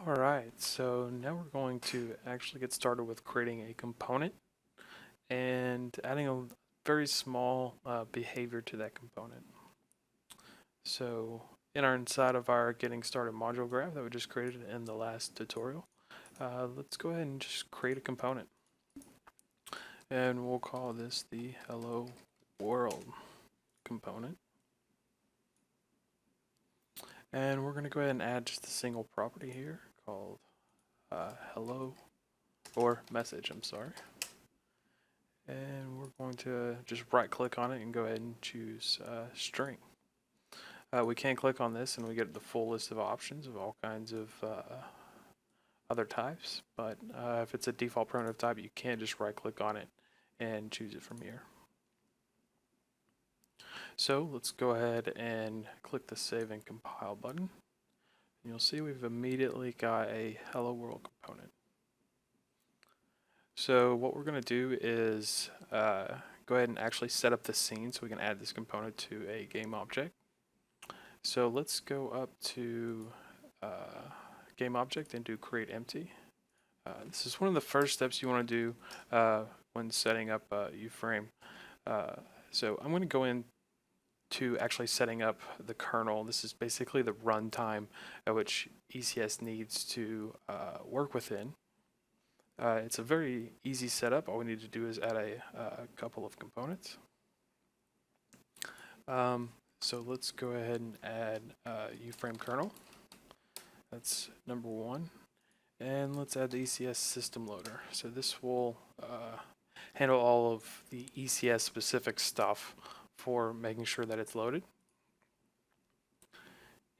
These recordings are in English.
Alright, so now we're going to actually get started with creating a component and adding a very small behavior to that component. So inside of our getting started module graph that we just created in the last tutorial, let's go ahead and just create a component. And we'll call this the hello world component. And we're going to go ahead and add just a single property here called hello or message, I'm sorry. And we're going to just right click on it and go ahead and choose string. We can click on this and we get the full list of options of all kinds of other types, but if it's a default primitive type, you can't just right click on it and choose it from here. So let's go ahead and click the save and compile button. And you'll see we've immediately got a hello world component. So what we're going to do is go ahead and actually set up the scene so we can add this component to a game object. So let's go up to game object and do create empty. This is one of the first steps you want to do when setting up uFrame. So I'm going to go in to actually setting up the kernel. This is basically the runtime at which ECS needs to work within. It's a very easy setup. All we need to do is add a couple of components. So let's go ahead and add uFrame kernel. That's number one. And let's add the ECS system loader. So this will handle all of the ECS specific stuff for making sure that it's loaded.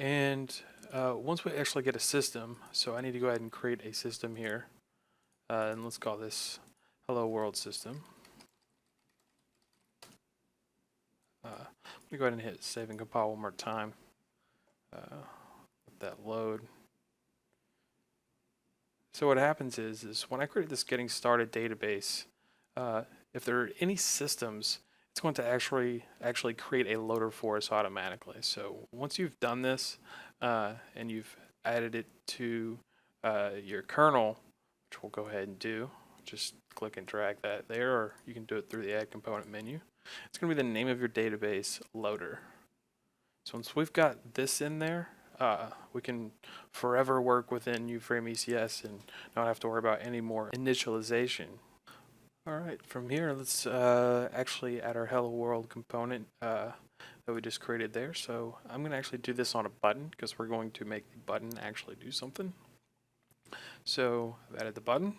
And once we actually get a system, so I need to go ahead and create a system here. And let's call this hello world system. I'm going to go ahead and hit save and compile one more time. Let that load. So what happens is when I create this getting started database, if there are any systems, it's going to actually create a loader for us automatically. So once you've done this and you've added it to your kernel, which we'll go ahead and do, just click and drag that there, or you can do it through the add component menu. It's going to be the name of your database loader. So once we've got this in there, we can forever work within uFrame ECS and not have to worry about any more initialization. Alright, from here let's actually add our hello world component that we just created there. So I'm going to actually do this on a button because we're going to make the button actually do something. So I've added the button,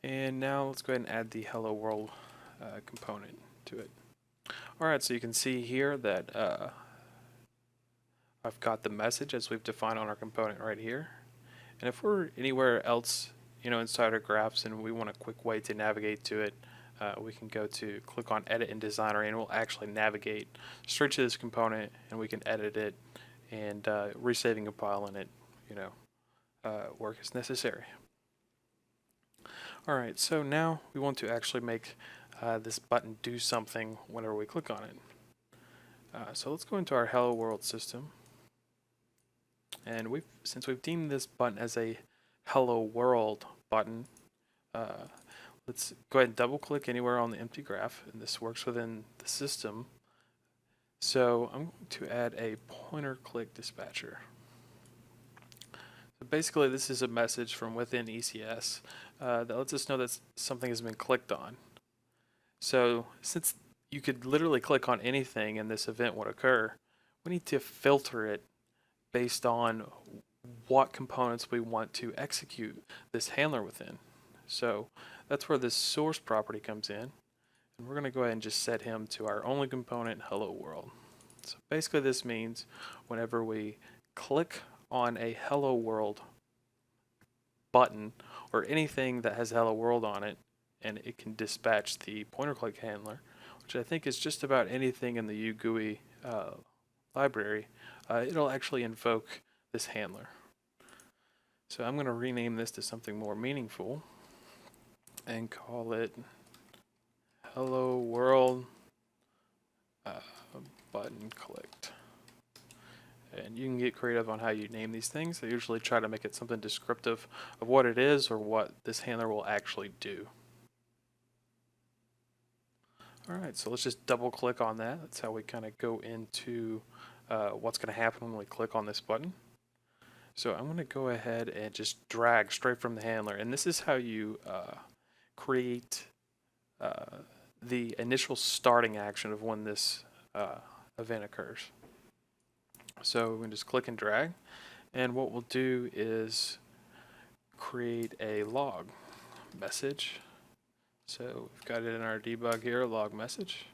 and now let's go ahead and add the hello world component to it. Alright, so you can see here that I've got the message as we've defined on our component right here. And if we're anywhere else, inside our graphs and we want a quick way to navigate to it, we can go to click on Edit in Designer and we'll actually navigate straight to this component and we can edit it and resave and compile in it, work as necessary. Alright, so now we want to actually make this button do something whenever we click on it. So let's go into our hello world system. And since we've deemed this button as a hello world button, let's go ahead and double click anywhere on the empty graph, and this works within the system. So I'm going to add a pointer click dispatcher. So basically this is a message from within ECS that lets us know that something has been clicked on. So since you could literally click on anything and this event would occur, we need to filter it based on what components we want to execute this handler within. So that's where this source property comes in, and we're going to go ahead and just set him to our only component, hello world. So basically this means whenever we click on a hello world button or anything that has hello world on it, and it can dispatch the pointer click handler, which I think is just about anything in the uGUI library, it'll actually invoke this handler. So I'm going to rename this to something more meaningful and call it hello world button clicked. and you can get creative on how you name these things. I usually try to make it something descriptive of what it is or what this handler will actually do. Alright, so let's just double click on that. That's how we kind of go into what's going to happen when we click on this button. So I'm going to go ahead and just drag straight from the handler, and this is how you create the initial starting action of when this event occurs. So we can just click and drag, and what we'll do is create a log message. So we've got it in our debug here, log message.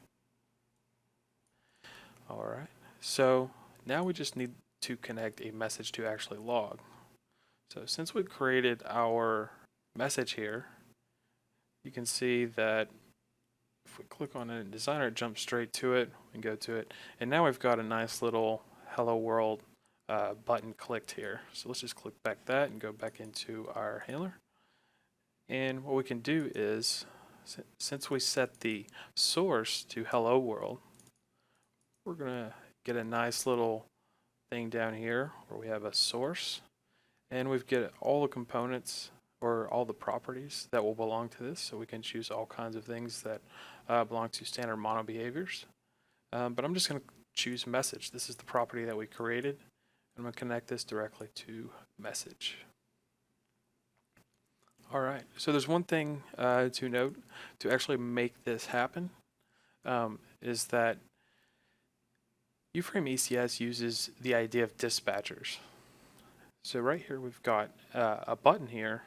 Alright, so now we just need to connect a message to actually log. So since we created our message here, you can see that if we click on it in Designer, it jumps straight to it. We can go to it, and now we've got a nice little Hello World button clicked here. So let's just click back that and go back into our handler. And what we can do is, since we set the source to Hello World, we're gonna get a nice little thing down here where we have a source, and we've got all the components or all the properties that will belong to this. So we can choose all kinds of things that belong to standard mono behaviors. But I'm just going to choose message. This is the property that we created. I'm going to connect this directly to message. Alright, so there's one thing to note to actually make this happen, is that uFrame ECS uses the idea of dispatchers. So right here we've got a button here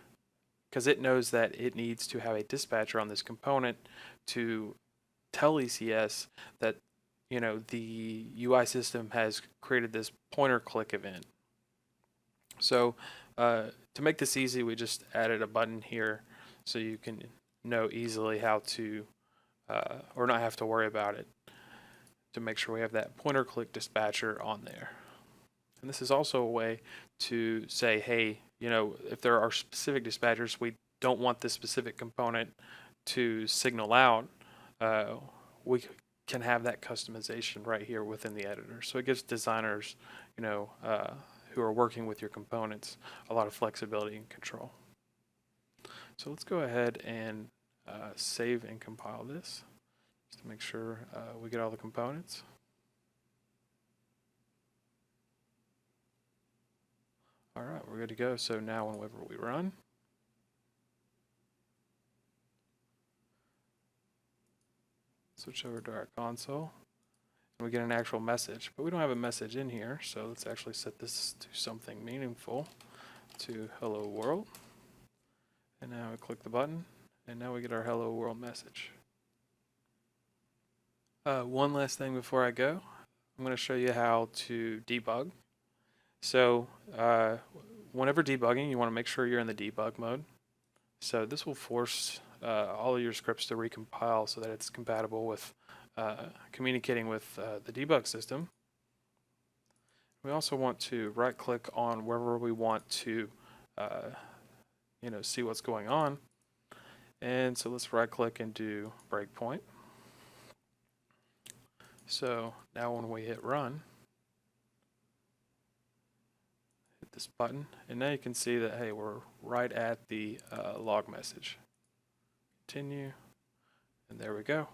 because it knows that it needs to have a dispatcher on this component to tell ECS that, you know, the UI system has created this pointer click event. So to make this easy, we just added a button here so you can know easily how to, or not have to worry about it, to make sure we have that pointer click dispatcher on there. And this is also a way to say, hey, you know, if there are specific dispatchers, we don't want this specific component to signal out, we can have that customization right here within the editor. So it gives designers, you know, who are working with your components a lot of flexibility and control. So let's go ahead and save and compile this just to make sure we get all the components. Alright, we're good to go. So now whenever we run, switch over to our console, and we get an actual message. But we don't have a message in here, so let's actually set this to something meaningful, to Hello World. And now we click the button, and now we get our Hello World message. One last thing before I go, I'm going to show you how to debug. So whenever debugging, you want to make sure you're in the debug mode. So this will force all of your scripts to recompile so that it's compatible with communicating with the debug system. We also want to right click on wherever we want to you know, see what's going on. And so let's right click and do breakpoint. So now when we hit run, hit this button, and now you can see that, hey, we're right at the log message. Continue, and there we go.